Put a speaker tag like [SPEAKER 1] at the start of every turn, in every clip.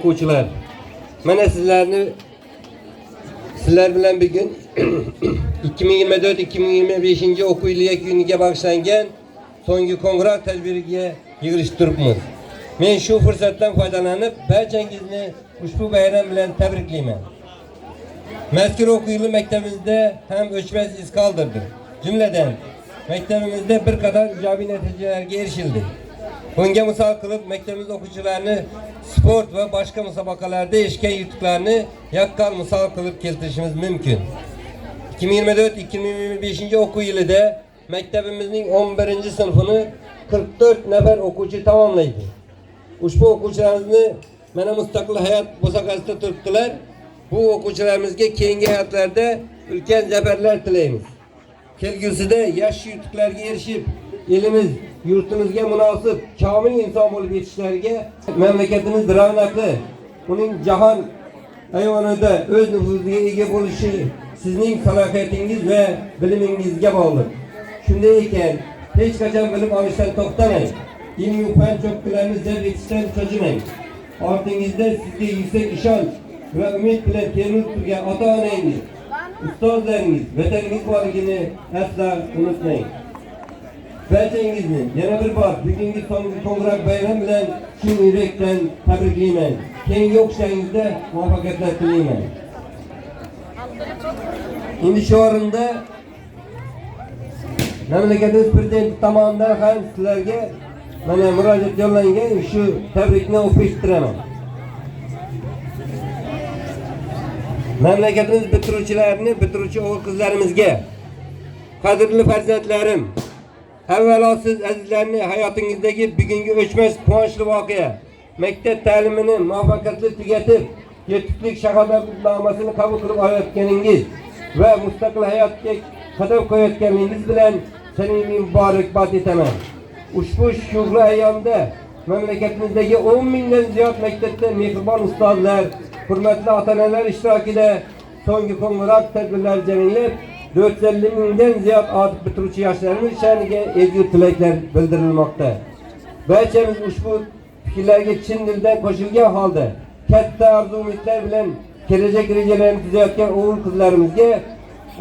[SPEAKER 1] O'quvchilar, mana sizlar bilan bugun 2024-2025 o'quv yili yakuniga bag'ishlangan so'nggi kongress tadbiriga yig'ilishib turibmiz. Men shu fursatdan foydalanib, barchangizni ushbu bayram bilan tabriklayman. Mazkur o'quv yili maktabimizda ham o'chmas iz qoldirdi. Jumladan, maktabimizda bir qator ijobiy natijalarga erishildi. Bunga misol qilib, maktabimiz o'quvchilarini sport va boshqa musobaqalarda erishgan yutuqlarni yaqqol misol qilib keltirishimiz mumkin. 2024-2025 o'quv yilida maktabimizning 11-sinfini 44 nafar o'quvchi tamomlaydi. Ushbu o'quvchilarimizni mana mustaqil hayot musobaqasida turibdilar. Bu o'quvchilarimizga keyingi hayotlarda ulkan zafarlar tilaymiz. Kelgusida yaxshi yutuqlarga erishib, elimiz, yurtimizga munosib, komil inson bo'lib yetishlariga mamlakatimiz ravnaqli, uning jahon ayvonida o'z nufuziga ega bo'lishi sizning salohiyatingiz va bilimingizga bog'liq. Shunday ekan, hech qachon bilim olishdan to'xtamang. Ilmiy fan cho'qqilarizni zeb etishdan cho'chimang. Ortingizda sizga yuksak ishonch va umid bilan termilib turgan ota-onangiz, ustozlaringiz, vataningiz borligini asla unutmang. Barchangizni yana bir bor bugungi so'nggi kongress bayram bilan chin yurakdan tabriklayman. Keyingi o'qishlaringizda muvaffaqiyatlar tilayman. Endi shu o'rinda mamlakatimiz prezidenti tomonidan ham sizlarga mana murojaat yo'llangan shu tabrikni o'qib eshitiraman. Memleketimiz bitiruvchilarini, bitiruvchi o'g'il qizlarimizga, qadrli farzandlarim, evvela siz azizlarni hayotingizdagi bugungi o'chmas quvonchli voqea, maktab ta'limini muvaffaqiyatli tugatib, yetuklik shahodatnomasini qabul qilib olayotganingiz va mustaqil hayotga qadam qo'yayotganingiz bilan samimiy muborakbod etaman. Ushbu shuhra ayyomda mamlakatimizdagi 10 mingdan ziyod maktabda mehribon ustozlar, hurmatli ota-onalar ishtirokida so'nggi qo'ng'iroq tadbirlar jaminglab 450 mingdan ziyod odat bitiruvchi yoshlarimiz sha'niga ezgu tilaklar bildirilmoqda. Barchamiz ushbu fikrlarga chin dildan qo'shilgan holda katta orzu-umidlar bilan kelajak rejalarini tuzayotgan o'g'il qizlarimizga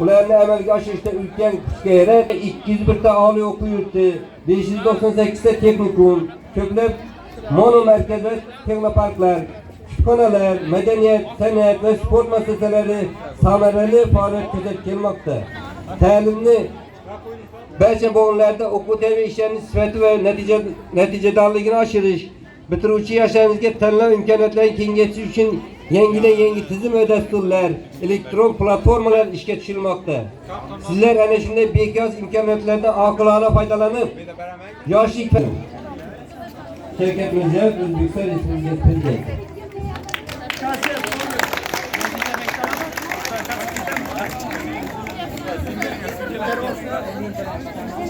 [SPEAKER 1] ularni amalga oshirishda ulkan kuchga yarab 201 ta oliy o'quv yurti, 598 ta texnikum, ko'plab mono markaz va texnoparklar, kutubxonalar, madaniyat, san'at va sport muassasalari samarali faoliyat ko'rsatib kelmoqda. Ta'limni barcha bo'g'inlarda o'quv-ta'lim ishlarining sifati va natijadorligini oshirish, bitiruvchi yoshlarimizga tanlov imkoniyatlarini kengaytirish uchun yangi tizim va dasturlar, elektron platformalar ishga tushirilmoqda. Sizlar ana shunday beqiyos imkoniyatlardan oqilona foydalanib, yoshlik Shavkat Mirziyoyev O'zbekiston Respublikasi Prezidenti.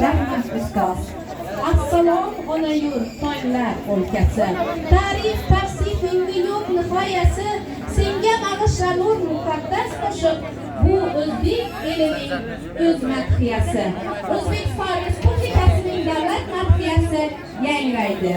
[SPEAKER 2] Rahmat ustoz. Assalom ona yurt, tonglar o'lkasi. Tarix, tavsifingga yo'q nihoyasi, senga bag'ishlanur muqaddas qo'shiq. Bu o'zbek elining o'z madhiyasi. O'zbekiston Respublikasining davlat madhiyasi yangraydi.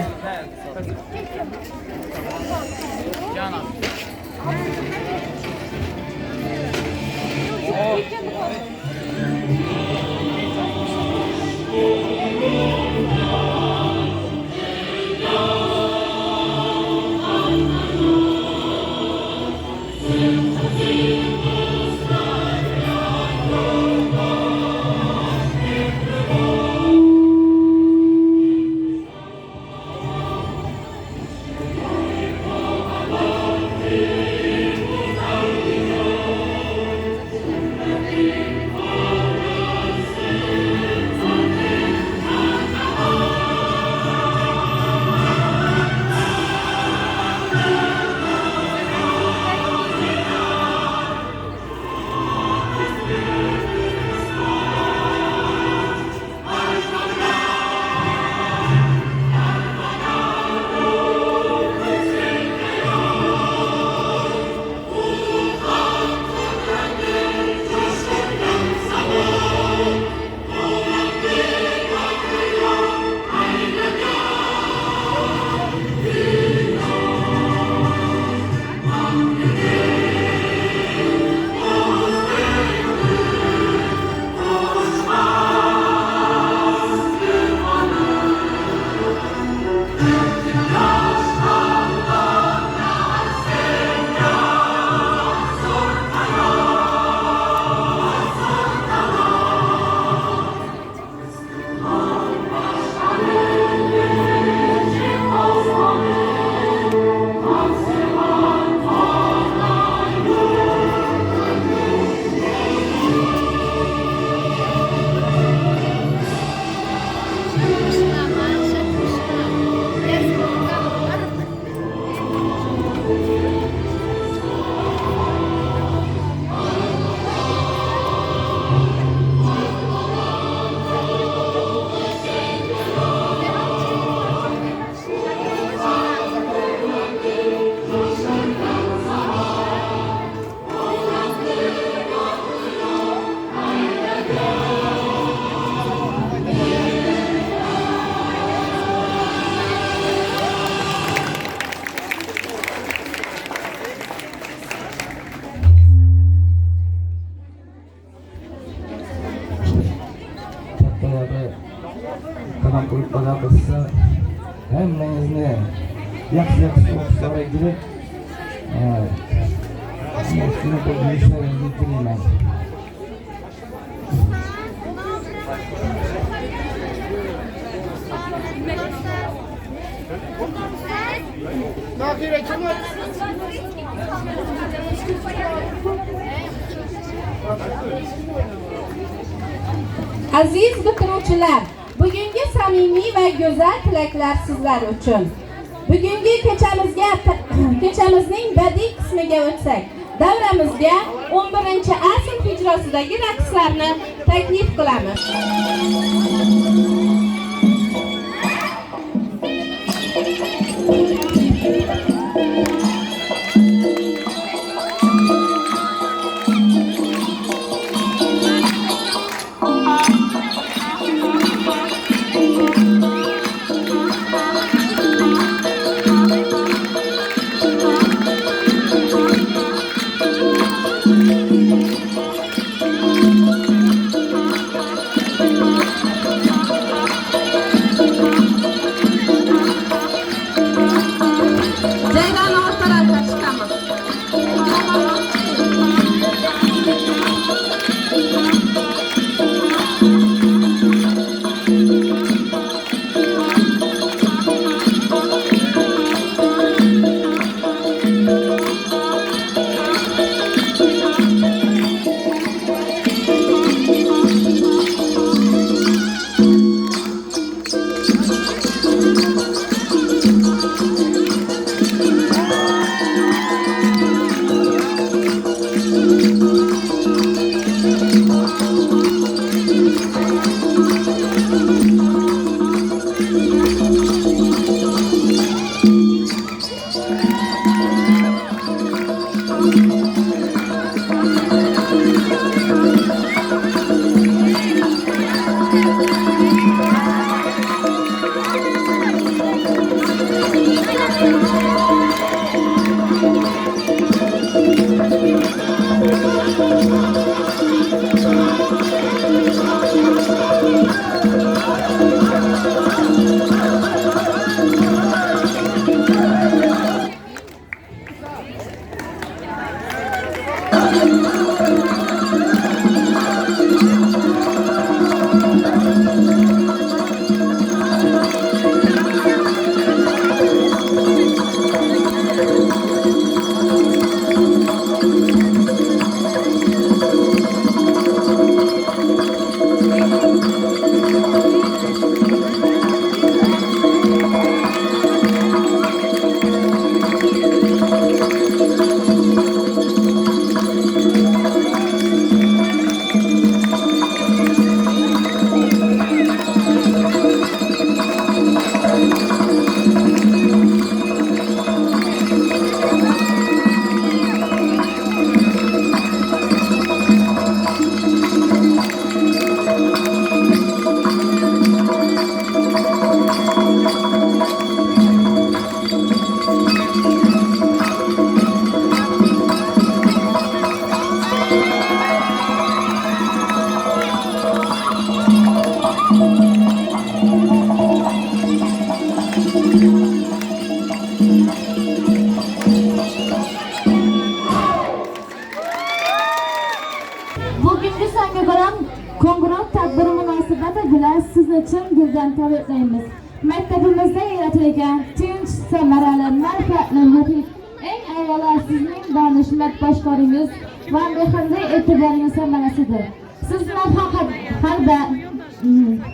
[SPEAKER 3] qadam qo'yib baland qilsa hammangizni yaxshi o'qishlarga kirib shuni qo'yishlaringizni tilayman.
[SPEAKER 4] Nakire kim?
[SPEAKER 2] Aziz bitiruvchilar, bugungi samimiy va go'zal tilaklar sizlar uchun. Bugungi kechamizning badiiy qismiga o'tsak, davramizga 11-A sinf ijrosidagi raqslarni taklif qilamiz.
[SPEAKER 4] Bugungi Sangago'ram Qo'ng'iroq tadbiri munosabati bilan sizni chin dildan tabriklaymiz. Maktabimizda yaratilgan tinch, samarali, manfaatli muhit eng avvalo sizning donishmand boshqaruvingiz va mehrli e'tiboringiz samarasidir. Sizlar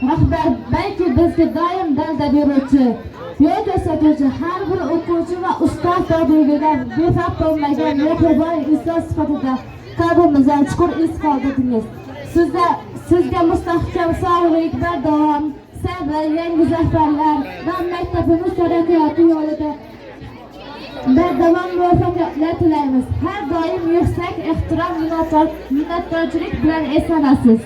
[SPEAKER 4] rahbar balki bizga doim dalda beruvchi, yo'l ko'rsatuvchi, har bir o'quvchi va ustoz tarbiyasidan befarq bo'lmagan mehribon inson sifatida qalbimizdan chuqur iz qoldirdingiz. Sizga mustahkam sog'lik, bardavom, sabr, yangi zafarlar va maktabimiz taraqqiyoti yo'lida bardavom muvaffaqiyatlar tilaymiz. Har doim yuksak ehtirom, minnatdorchilik bilan eslanasiz.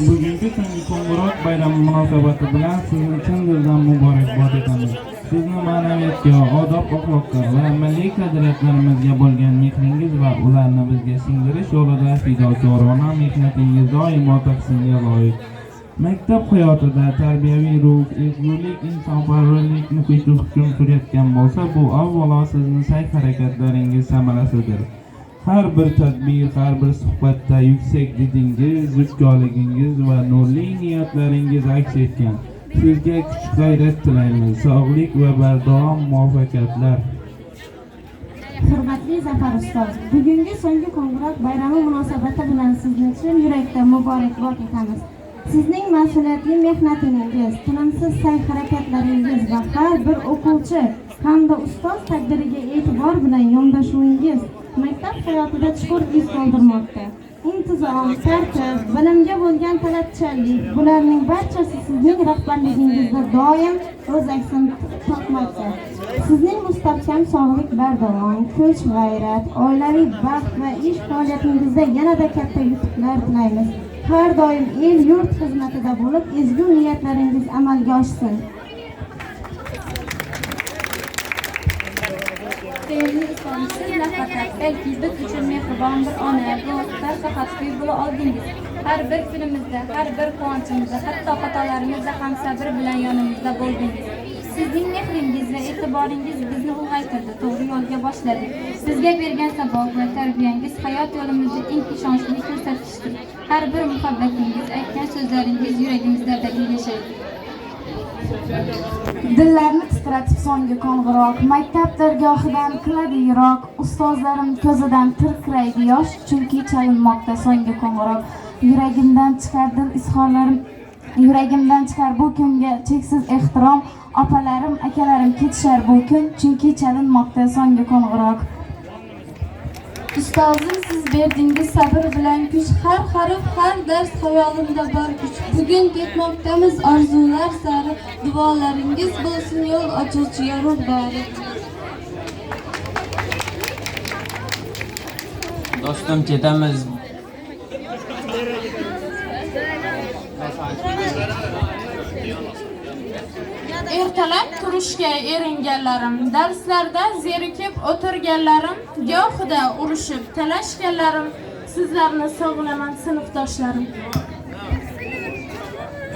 [SPEAKER 5] Bugungi tungi Qo'ng'iroq bayrami munosabati bilan sizni chin dildan muborakbod etamiz. Sizni ma'naviyatga, odob-axloqqa va milliy qadriyatlarimizga bo'lgan mehringiz va ularni bizga singdirish yo'lida fidokorona mehnatingiz doimo tahsinga loyiq. Maktab hayotida tarbiyaviy ruh, ezgulik, insonparvarlik muhiti hukm surayotgan bo'lsa, bu avvalo sizni sa'y-harakatlaringiz samarasidir. Har bir tadbir, har bir suhbatda yuksak didingiz, zukkorligingiz va nurli niyatlaringiz aks etgan. Sizga kuch-g'ayrat tilaymiz, sog'lik va bardavom muvaffaqiyatlar.
[SPEAKER 4] Hurmatli Zafar ustoz, bugungi so'nggi qo'ng'iroq bayrami munosabati bilan sizni chin yurakdan muborakbod etamiz. Sizning mas'uliyatli mehnatingiz, tinimsiz sa'y-harakatlaringiz va har bir o'quvchi hamda ustoz taqdiriga e'tibor bilan yondashuvingiz maktab hayotida chuqur iz qoldirmoqda. Intizom, tartib, bilimga bo'lgan talabchanlik, bularning barchasi sizning rahbarligingizda doim o'z aksini topmoqda. Sizning mustahkam sog'lik, bardavom, kuch, g'ayrat, oilaviy baxt va ish faoliyatingizda yanada katta yutuqlar tilaymiz. Har doim el yurt xizmatida bo'lib, ezgu niyatlaringiz amalga oshsin.
[SPEAKER 2] Sevimli Islom, siz nafaqat balki biz uchun mehribon bir ona, do'stlar sahatli bo'la oldingiz. Har bir kunimizda, har bir quvonchimizda, hatto xatolarimizda ham sabr bilan yonimizda bo'ldingiz. Sizning mehringiz va e'tiboringiz bizni ulg'aytirdi, to'g'ri yo'lga boshladi. Sizga bergan saboq va tarbiyangiz hayot yo'limizda eng ishonchli ko'rsatkichdir. Har bir muhabbatingiz, aytgan so'zlaringiz yuragimizda abadiy yashaydi.
[SPEAKER 4] Dillarni titratib so'nggi qo'ng'iroq, maktab dargohidan qiladi yiroq, ustozlarim ko'zidan tirqiraydi yosh, chunki chalinmoqda so'nggi qo'ng'iroq. Yuragimdan chiqar dil izhorlarim, yuragimdan chiqar bu kunga cheksiz ehtirom, opalarim, akalarim ketishar bu kun, chunki chalinmoqda so'nggi qo'ng'iroq. Ustozim, siz berdingiz sabr bilan kuch, har harf, har dars xayolimda bor kuch. Bugun ketmoqdamiz orzular sari, duolaringiz bo'lsin yo'l ochuvchi yorug' dori.
[SPEAKER 6] Do'stim, ketamiz.
[SPEAKER 7] Ertalab turishga eringanlarim, darslarda zerikib o'tirganlarim, gohida urushib talashganlarim, sizlarni sog'inaman sinfdoshlarim.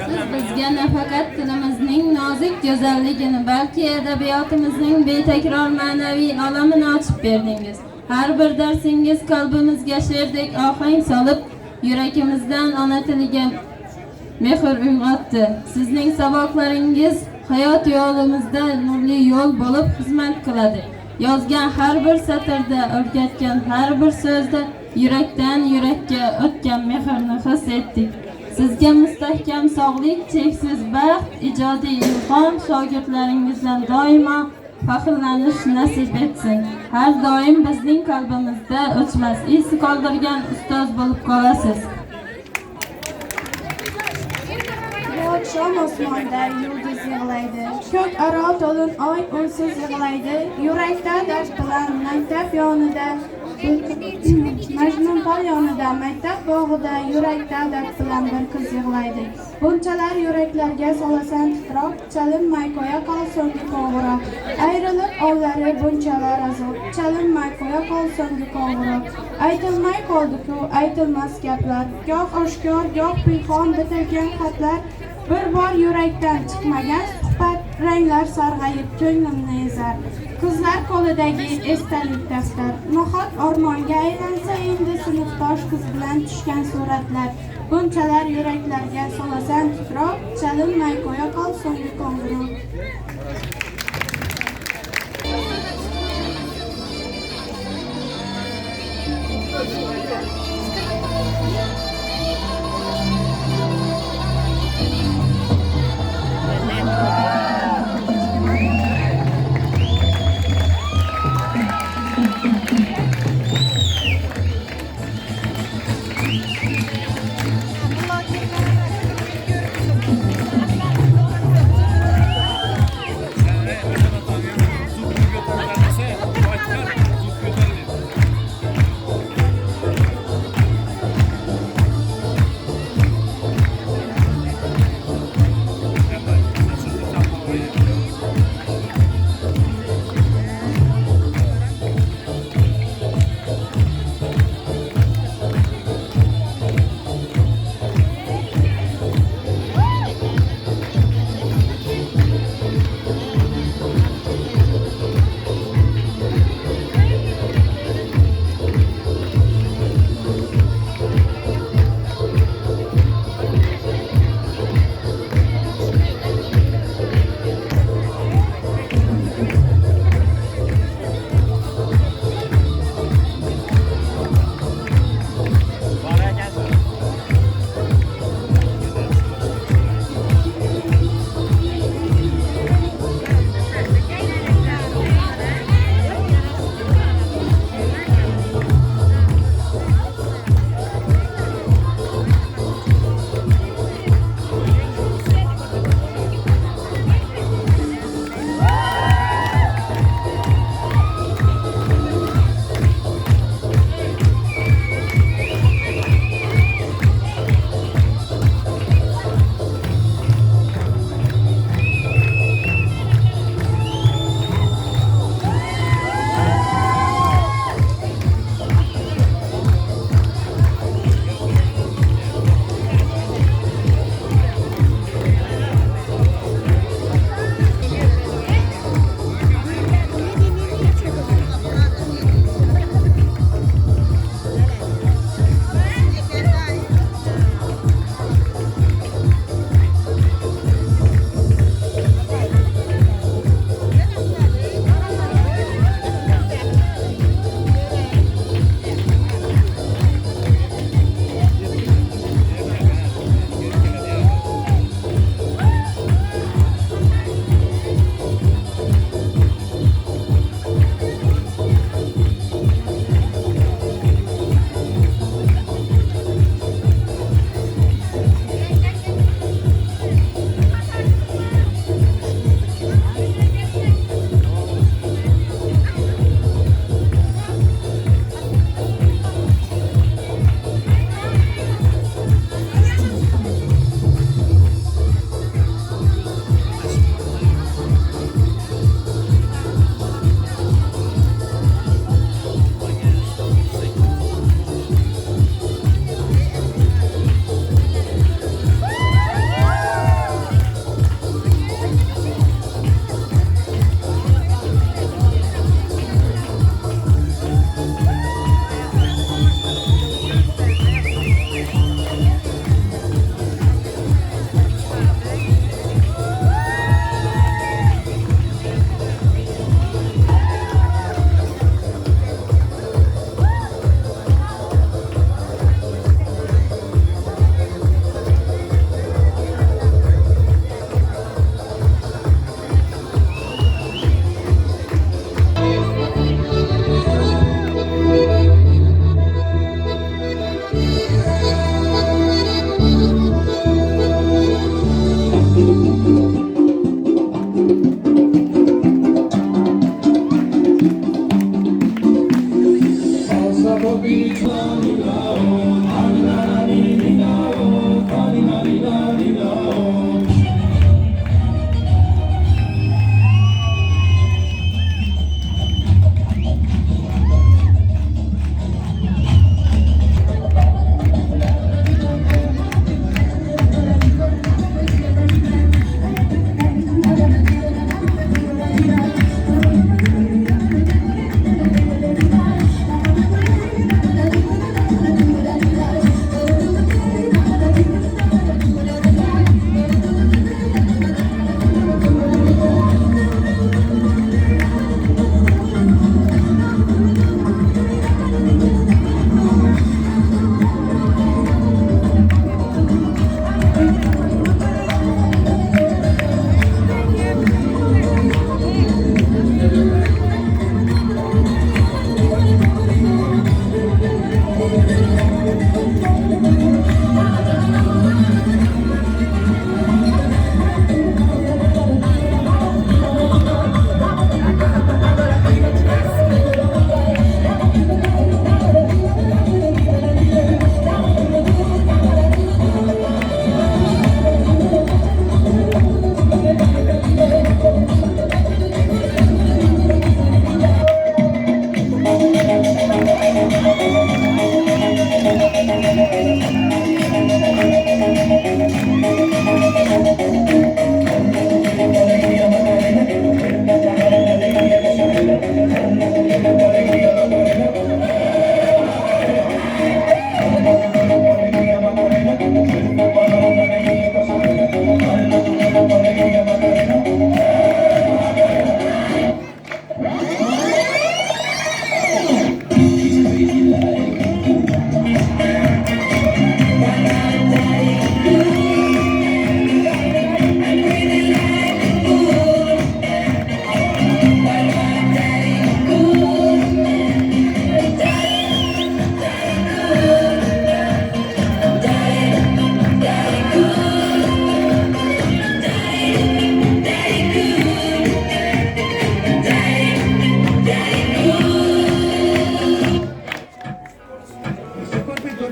[SPEAKER 2] Siz bizga nafaqat tilimizning nozik go'zalligini, balki adabiyotimizning betakror ma'naviy olamini ochib berdingiz. Har bir darsingiz qalbimizga she'rdek ohang solib, yuragimizdan ona tiliga mehr uyg'otdi. Sizning saboqlaringiz hayot yo'limizda nurli yo'l bo'lib xizmat qiladi. Yozgan har bir satrda, o'rgatgan har bir so'zda yurakdan yurakka o'tgan mehrni his etdik. Sizga mustahkam sog'lik, cheksiz baxt, ijodiy ilhom, shogirdlaringizdan doimo faxrlanish nasib etsin. Har doim bizning qalbimizda o'chmas iz qoldirgan ustoz bo'lib qolasiz.
[SPEAKER 7] Akşam osmonda yulduz yig'laydi, ko'k aro to'lin oy unsiz yig'laydi, yurakda dard bilan maktab yonida, Majnun tol yonida, maktab bog'ida, yurakda dard bilan bir qiz yig'laydi. Bunchalar yuraklarga solasan titroq, chalinmay qo'ya qol so'nggi qo'ng'iroq. Ayrilib ollari bunchalar azob, chalinmay qo'ya qol so'nggi qo'ng'iroq. Aytilmay qoldi-ku aytilmas gaplar, goh oshkor, goh pinhon bitilgan xatlar. Bir bor yurakdan chiqmagan suhbat, ranglar sarg'ayib ko'nglimni ezar. Qizlar qo'lidagi esdalik daftar, nohaq ormonga aylansa endi sinfdosh qiz bilan tushgan suratlar. Bunchalar yuraklarga solasan titroq, chalinmay qo'ya qol so'nggi qo'ng'iroq.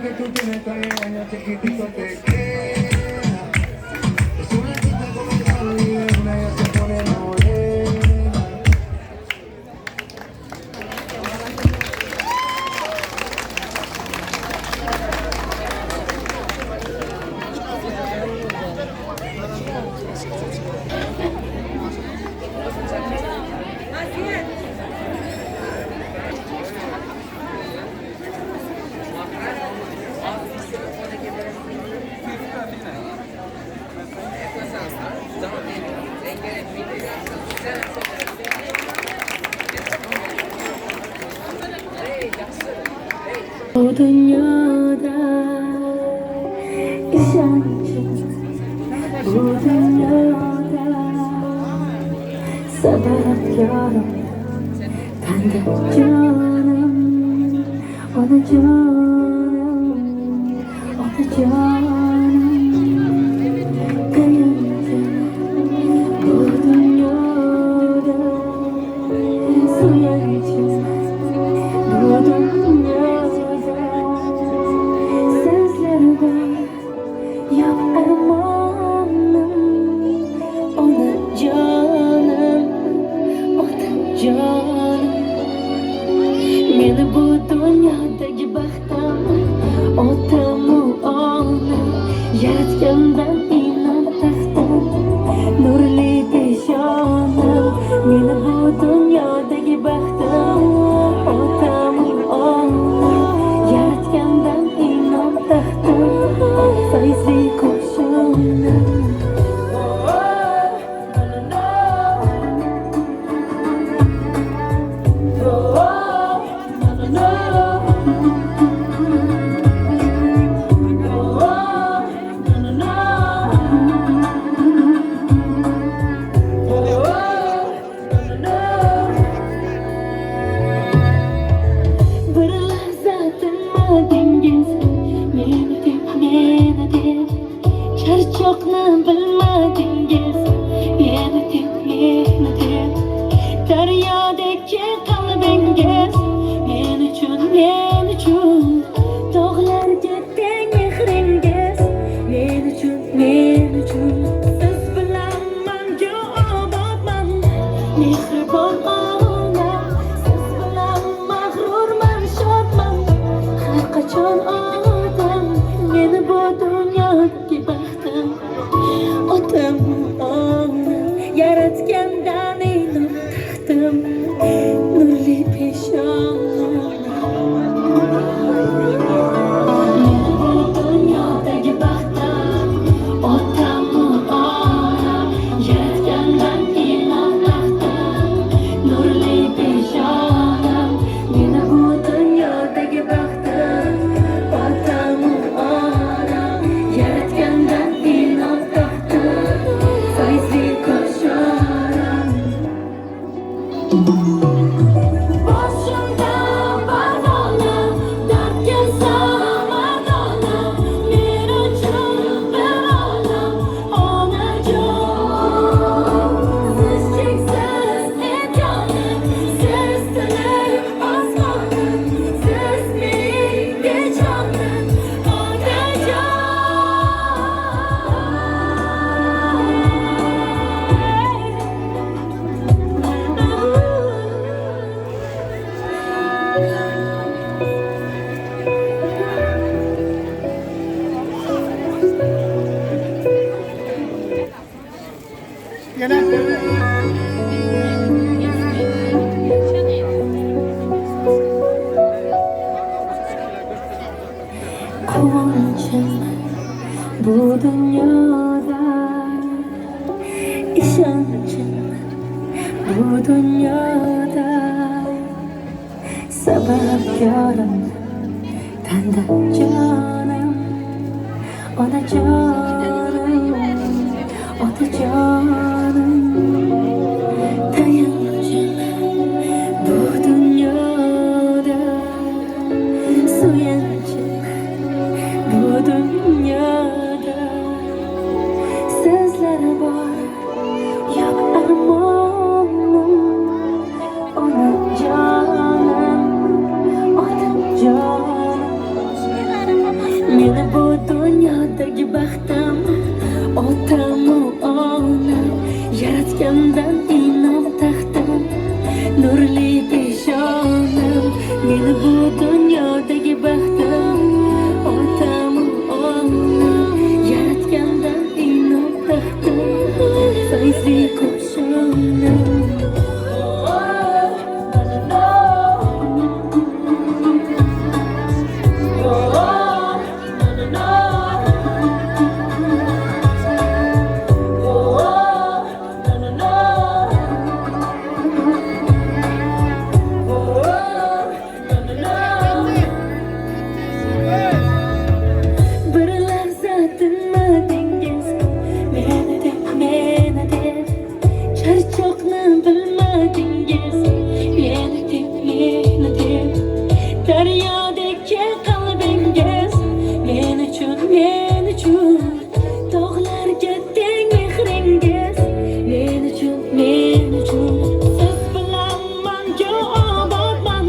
[SPEAKER 3] que tú tienes 3 años chiquitito te queda. Es una chica como Gabriela, ella se pone morena.
[SPEAKER 8] Bu dünyada işancım, bu dünyada sebepkarım, ben de canım, o da canım, o da canım, dayanacağım bu dünyada, suyanacağım bu dünyada. Yok armanım, ona canım, o da canım. Meni bu dünyadagi baxtim, otamu ona yaratgandan inom taxtim, nurli peshonam. Meni bu dünyadagi baxtim, otamu ona yaratgandan inom taxtim. Feyzli koşanım. Bir lahzatin madingiz, meni deb charchoqni bilmadingiz, meni deb daryodek keng qalbingiz, men uchun tog'larga teng mehringiz, men uchun siz bilan mangu obodman, mehribon ona, siz bilan mag'rurman, shodman, har qachon odam. Meni bu dunyodagi baxtim, otam ona yaratgandan inom taxtim, nurli peshonam. Meni bu dunyodagi baxtim, otam ona yaratgandan inom taxtim, nurli peshonam. Meni bu dunyodagi baxtim, otam ona yaratgandan inom taxtim, feyzli ko'sharam. Boshimda badona, dardga samadona, men uchun bir olam onajon. Siz cheksiz imkonim, siz tilim osmonim, siz mening bejonim, onajon. Quvonchim bu dunyoda, ishonchim bu dunyoda, sababkorim tanda jonim, ona jonim, ota jonim, tayanchim bu dunyoda, suyanchim bu dünyada. Sizlere bor, yok armonum, ona canım, ota canım. Meni bu dunyodagi baxtim otamu onam yaratgandan inom taxtim nurli peshonam. Meni bu dunyodagi baxtim otamu onam yaratgandan inom taxtim fayzli qo'shonam. Bir lahza tinmadingiz meni deb charchoqni bilmadingiz meni deb daryodek qalbingiz men uchun tog'larga teng mehringiz men uchun siz bilan mangu obodman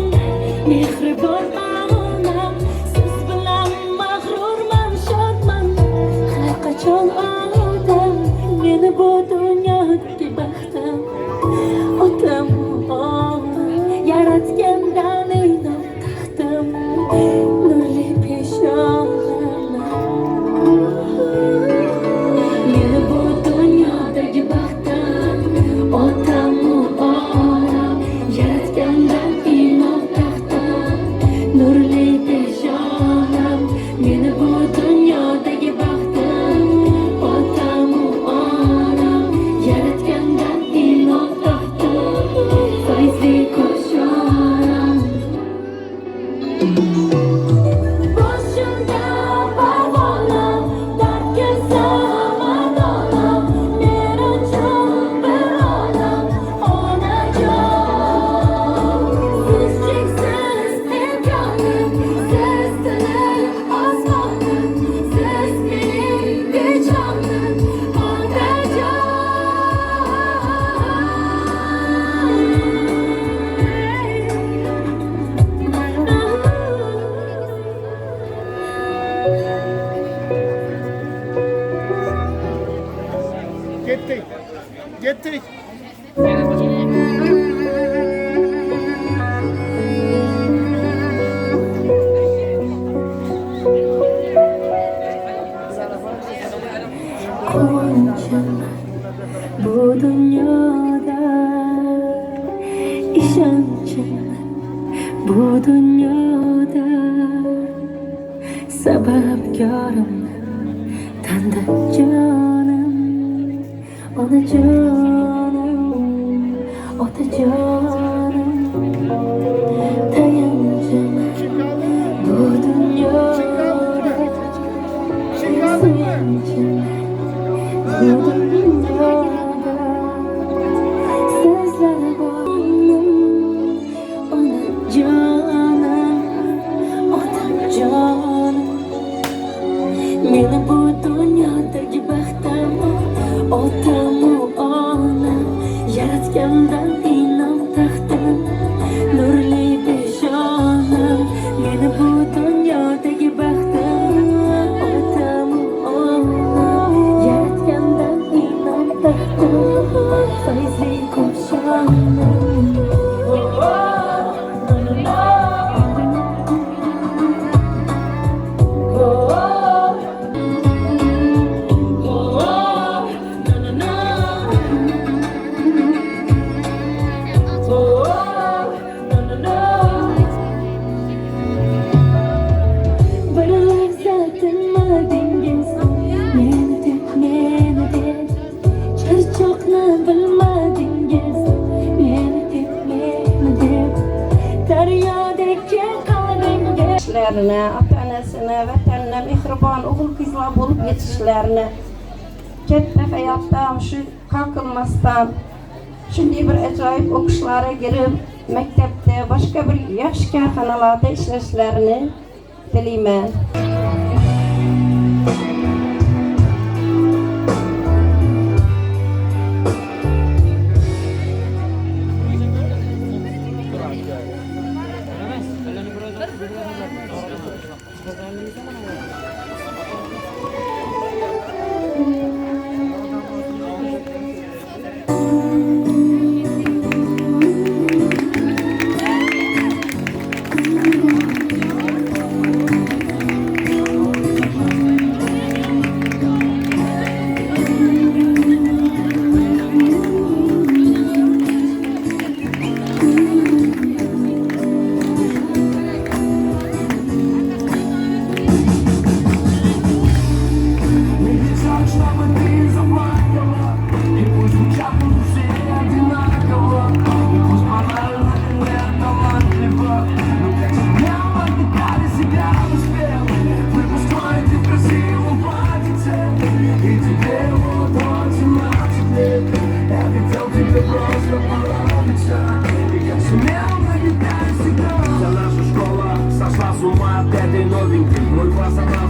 [SPEAKER 8] mehribon onam siz bilan mag'rurman shodman har qachon odam. Meni bu dunyodagi baxtim otam onam yaratgandan inom taxtim nurli peshonam. Meni bu dunyodagi baxtim otamu onam yaratgandan inom taxtim nurli peshonam. Meni bu dunyodagi baxtim otamu onam yaratgandan inom taxtim fayzli qo'shonam. Boshimda parvonam dard kelsa madonam men uchun bir onam onajon. Siz cheksiz imkonim siz tilim osmonim siz mening bejonim onajon.
[SPEAKER 3] Gittik.
[SPEAKER 8] Quvonchim bu dunyoda ishonchim bu dunyoda sababkorim tanda jonim onajonim otajonim tayanchim bu dunyoda suyanchim bu dunyoda sizlar borim onajonim otajonim. Meni bu dunyodagi baxtim otamu onam yaratgandan inom taxtim nurli peshonam. Meni bu dunyodagi baxtim otamu onam yaratgandan inom taxtim fayzli qo'shonam. Bir lahza tinmadingiz meni deb charchoqni bilmadingiz meni deb daryodek qalbingiz ota-onasini vatanni mehribon o'g'il qizlar bo'lib yetishlarini katta hayotda shu qalqilmasdan shunday bir ajoyib o'qishlari girib maktabda boshqa bir yaxshi korxonalarda ishlashlarini tilayman.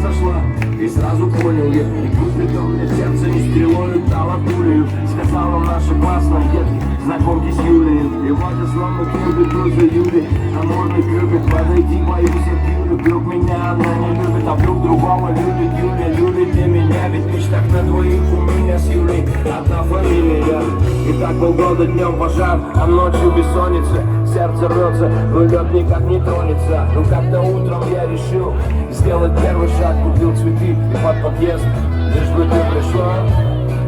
[SPEAKER 3] произошла, и сразу понял я. И пусть придет мне сердце не стрелою, дала пулею. Сказала наша классная детки, знакомьтесь Юлией. И вот я словно кем иду за Юлей. А можно любит подойти, боюсь от Юли. Вдруг меня она не любит, а вдруг другого любит Юля. Любит и меня, ведь мечтах на двоих у меня с Юлей одна фамилия. И так полгода днем пожар, а ночью бессонница. Сердце рвется, но лед никак не тронется. Но как-то утром я решил сделать первый шаг. Купил цветы и под подъезд, лишь бы ты пришла.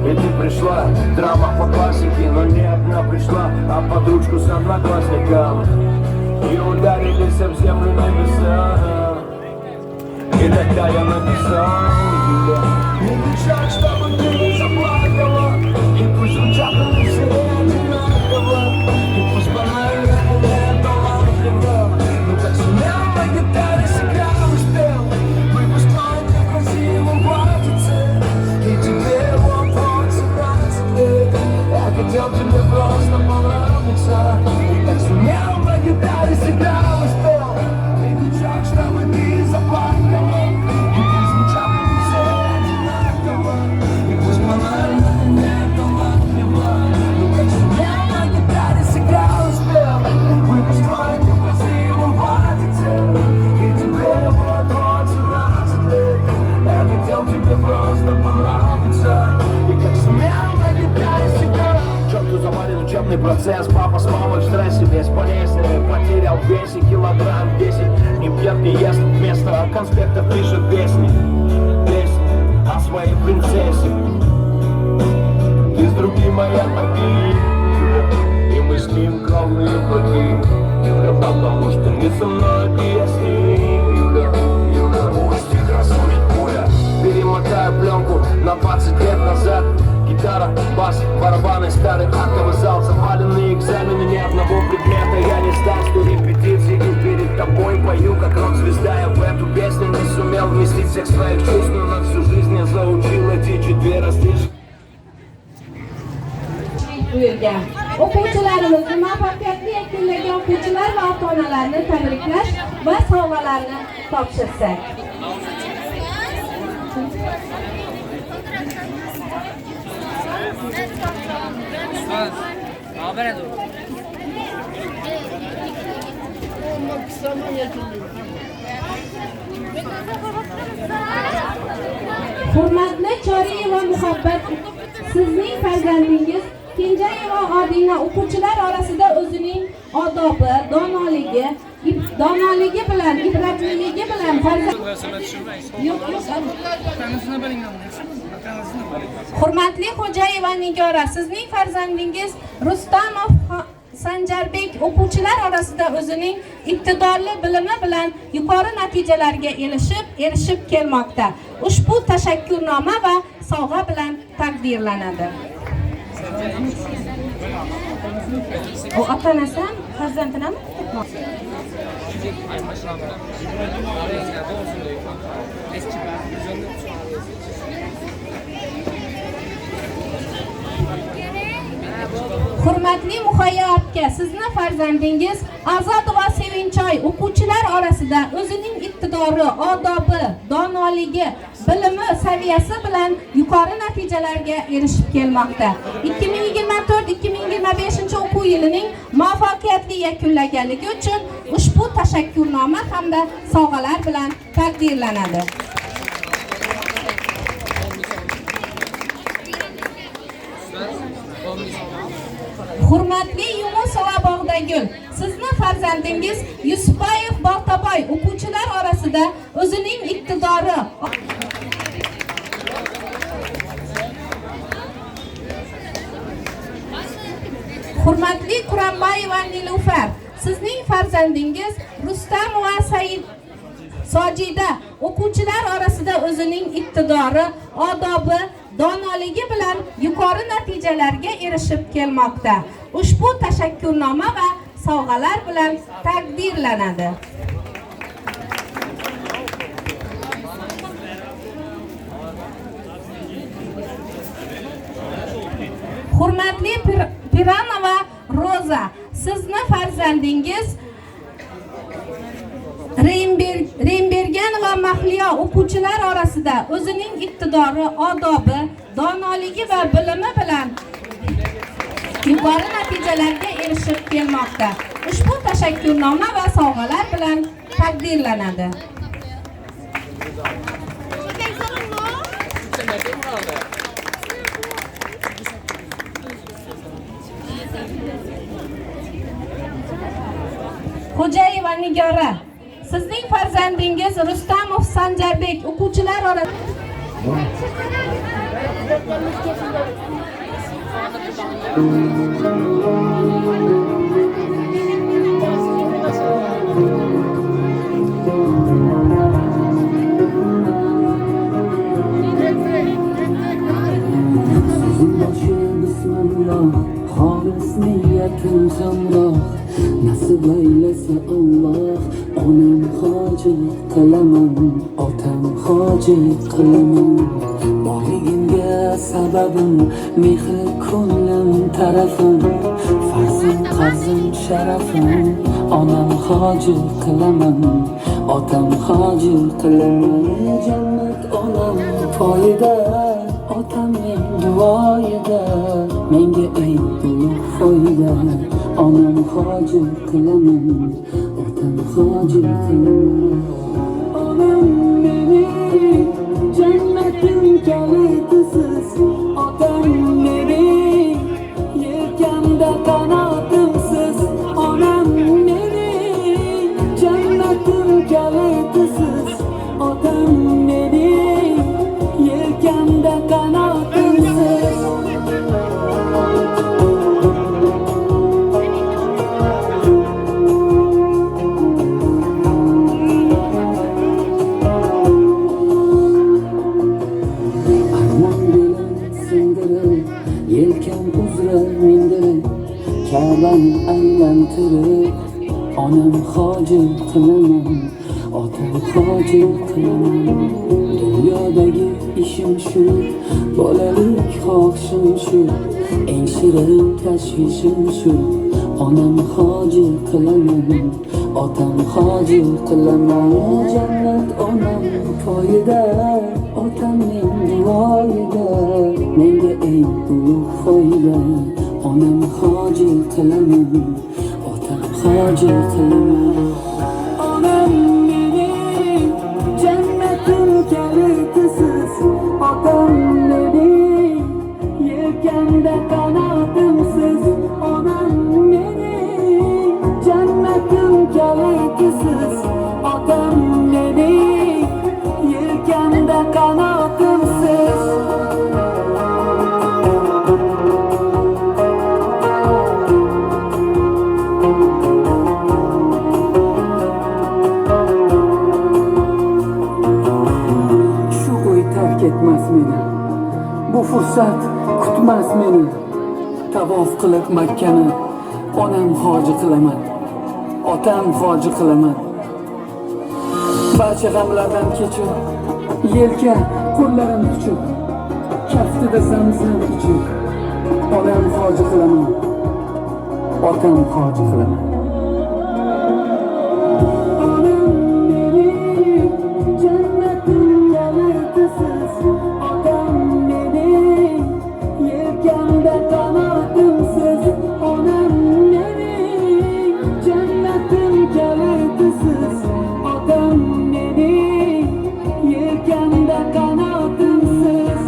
[SPEAKER 3] И ты пришла, драма по классике, но не одна пришла, а под ручку с одноклассником. И ударились об землю небеса. И тогда я написал: Юля, не кричать, чтобы ты не заплакала. И пусть звучат мы все одинаково. И пусть банально не талантливо. Ну как сумел на гитаре сыграл и спел. Выпускай мне красивым платьице. И тебе вот 17 лет. Я хотел тебе просто понравиться. И как сумел на гитаре сыграл и спел. Не кричать, чтобы ты заплакала. И пусть звучат мы все одинаково. И пусть банально не талантливо. Ну как сумел на гитаре сыграл и спел. Выпускай мне красивым платьице. И тебе вот 17 лет. Я хотел тебе просто понравиться. И как сумел на гитаре сыграл. Черту завален учебный процесс. Папа с мамой в стрессе, бесполезный. Потерял в весе килограмм 10. Не пьет, не ест, вместо конспектов пишет песни. Песни о своей принцессе. Ты с другим моя могила. И мы с ним кровные враги. Юля, потому что не со мной, ты я с ним. Юля, пусть их разрушит пуля. Перемотаю пленку на 20 лет назад. Гитара, бас, барабаны, старый актовый зал. Заваленные экзамены, ни одного предмета я не сдал. 100 репетиций и перед тобой пою как рок-звезда. Я в эту песню не сумел вместить всех своих чувств. Но на всю жизнь я заучил эти 4 стишки.
[SPEAKER 4] buyurgan. O'quvchilarimizni muvaffaqiyatli yakunlagan o'quvchilar va ota-onalarni tabriklash va sovg'alarni topshirsak. Hurmatli Choriyeva Muhabbat, sizning farzandingiz Kenjayeva Odina o'quvchilar orasida o'zining odobi, donoligi bilan, ibratliligi bilan Hurmatli Xo'jayeva Nigora, sizning farzandingiz Rustamov Sanjarbek o'quvchilar orasida o'zining iqtidorli bilimi bilan yuqori natijalarga erishib kelmoqda. Ushbu tashakkurnoma va sovg'a bilan taqdirlanadi. O ota-onasi ham farzandini ham Hurmatli Muhayyo aka, sizni farzandingiz Azod va Sevinchoy o'quvchilar orasida o'zining iqtidori, odobi, donoligi, bilimi saviyasi bilan yuqori natijalarga erishib kelmoqda. 2024-2025 o'quv yilining muvaffaqiyatli yakunlaganligi uchun ushbu tashakkurnoma hamda sovg'alar bilan taqdirlanadi. Hurmatli Yunusova Bog'dagul, sizni farzandingiz Yusufayev Bog'taboy o'quvchilar orasida o'zining iqtidori, Hurmatli Quranbayeva Nilufar, sizning farzandingiz Rustamova Sojida o'quvchilar orasida o'zining iqtidori, odobi, donoligi bilan yuqori natijalarga erishib kelmoqda. Ushbu tashakkurnoma va sovg'alar bilan taqdirlanadi. Hurmatli Piranova Roza, sizni farzandingiz Reymberganova Mahliyo o'quvchilar orasida
[SPEAKER 9] sohasida o'zining iqtidori, odobi, donoligi va bilimi bilan yuqori natijalarga erishib kelmoqda. Ushbu tashakkurnoma va sovg'alar bilan taqdirlanadi. Xo'jayeva Nigora, sizning farzandingiz Rustamov Sanjarbek o'quvchilar orasida
[SPEAKER 3] Bismillah, xolis niyatim hamroh, nasib aylasa Alloh, onam hoji qilaman, otam hoji qilaman. Borligimga sababim mehr ko'nglim tarafim, farzim qarzim sharafim, onam hoji qilaman, otam hoji qilaman. Jannat onam poyida, otamning duoyida, menga eng ulug' foyda. Onam hoji qilaman, otam hoji qilaman. Onam mening jannatim kalitisiz, otam mening yelkamda qanotimsiz. Onam mening jannatim kalitisiz, otam mening yelkamda qanotimsiz. Yelkam uzra mindirib, Ka'bani aylantirib, onam hoji qilaman, otam hoji qilaman. Dunyodagi ishim shu, bolalik xohishim shu, eng shirin tashvishim shu. Onam hoji qilaman, otam hoji qilaman. Jannat onam poyida, otamning duoyida, menga eng ulug' foyda. Onam hoji qilaman, otam hoji qilaman. Onam mening jannatim kalitisiz, otam mening yelkamda qanotimsiz. Onam mening jannatim kalitisiz, otam mening yelkamda qanotimsiz. Shu o'y tark etmas meni, bu fursat kutmas meni. Tavof qilib Makkani onam hoji qilaman, otam hoji qilaman. Barcha g'amlardan kechib, yelka qo'llarim quchib, kaftida zamzam ichib, onam hoji qilaman, otam hoji qilaman. Onam mening jannatim kalitisiz, otam mening yelkamda qanotimsiz. Onam mening jannatim kalitisiz, otam mening yelkamda qanotimsiz.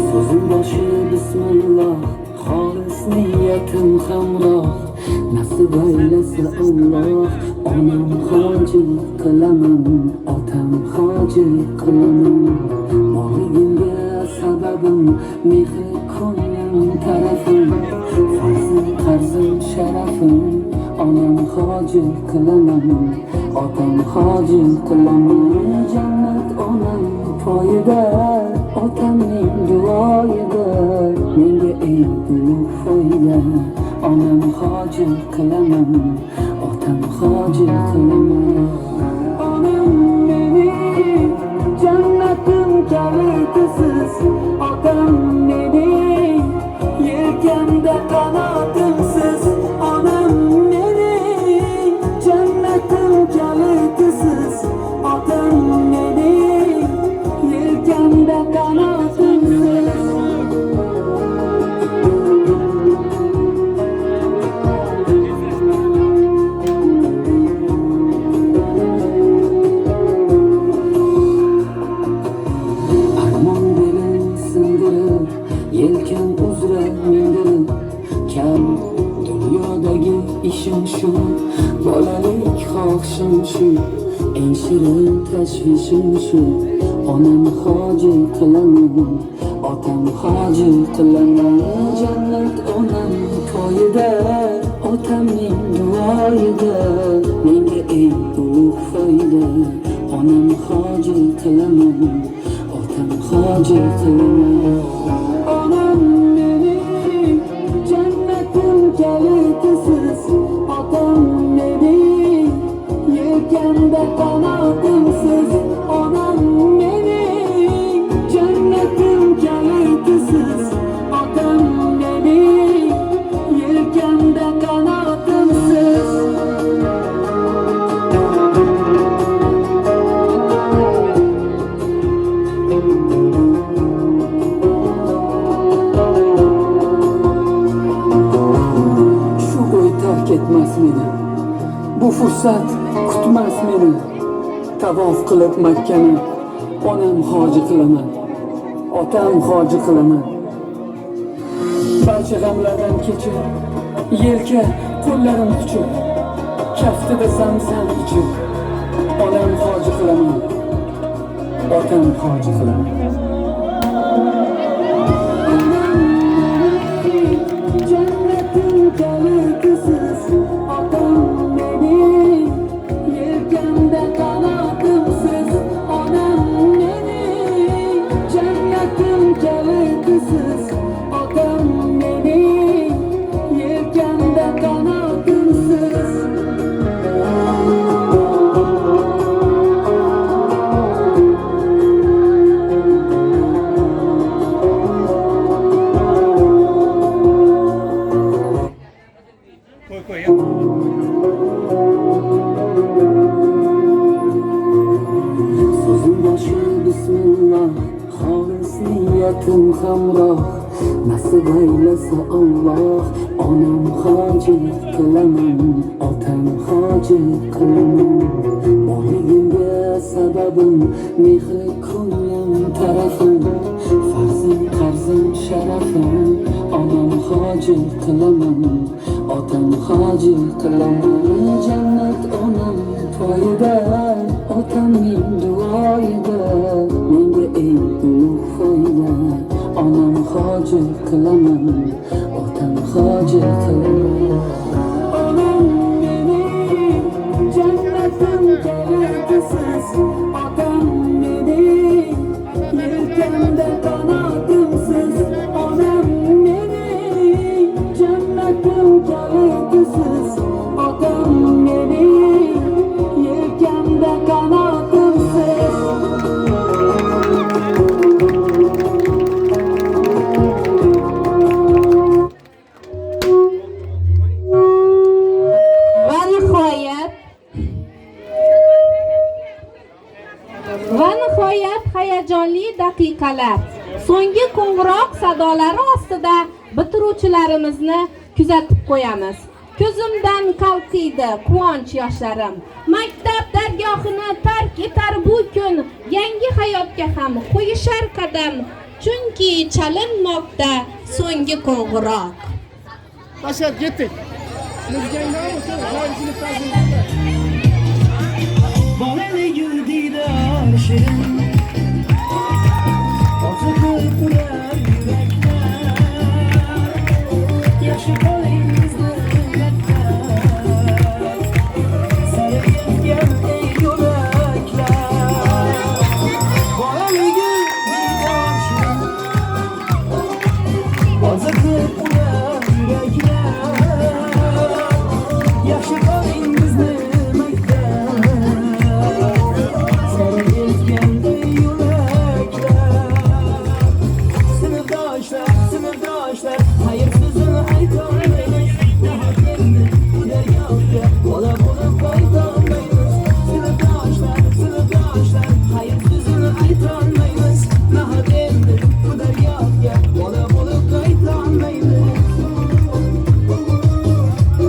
[SPEAKER 3] So'zim boshi bismillah, xolis niyatim hamroh, nasib aylasa Alloh, onam hoji qilaman, otam hoji qilaman. Borligimga sababim mehr ko'nglim tarafim, farzim qarzim sharafim, onam hoji qilaman, otam hoji qilaman. Jannat onam poyida, otamning duoyida, menga
[SPEAKER 10] eng ulug' foyda. Onam hoji qilaman, otam hoji qilaman. Onam mening jannatim kalitisiz, otam mening yelkamda qanotimsiz. Onam mening jannatim kalitisiz, otam mening yelkamda qanotimsiz. Armon belin sindirib, yelkan uzra mindirib, kam dunyodagi ishim shu, bolalik xohishim shu, eng shirin tashvishim shu. Onam hoji qilaman, otam hoji qilaman. Jannat onam koyida, otamning duoyida. Menga eng ulug' foyda. Onam hoji qilaman, otam hoji qilaman. Onam mening jannatim kalitisiz, otam mening yelkamda qanotimsiz. Onam mening jannatim kalitisiz, otam mening yelkamda qanotimsiz. Shu o'y tark etmas meni, bu fursat kutmas meni. Tavof qilib Makkani onam hoji qilaman, otam hoji qilaman. Barcha g'amlardan kechib, yelka qo'llarim quchib, kaftida zamzam ichib, onam hoji qilaman, otam hoji qilaman. Jannatim kalitisiz, otam mening yelkamda qanotimsiz. Onam mening jannatim kalitisiz, otam mening yelkamda qanotimsiz. So'zim boshi bismillah, xolis niyatim hamroh. Nasib aylasa Alloh, onam hoji qilaman, otam hoji qilaman. Boyligimga sababim, mehri ko'nglim tarafim, farzim qarzim sharafim. Onam hoji qilaman, otam hoji qilaman. Jannat onam to'yida, otamning duoyida. Menga eng ulug' foyda. Onam hoji qilaman, otam hoji qilaman. Onam mening jannatim kalitisiz, otam mening yelkamda qanotimsiz. Onam mening jannatim kalitisiz, otam mening yelkamda qanotimsiz.
[SPEAKER 9] Va nihoyat hayajonli daqiqalar. So'nggi qo'ng'iroq sadolari ostida bitiruvchilarimizni kuzatib qo'yamiz. Ko'zimdan qalqiydi quvonch yoshlarim. Maktab dargohini tark etar bu kun, yangi hayotga ham qo'yishar qadam. Chunki chalinmoqda so'nggi qo'ng'iroq.
[SPEAKER 11] Tashlab ketdik.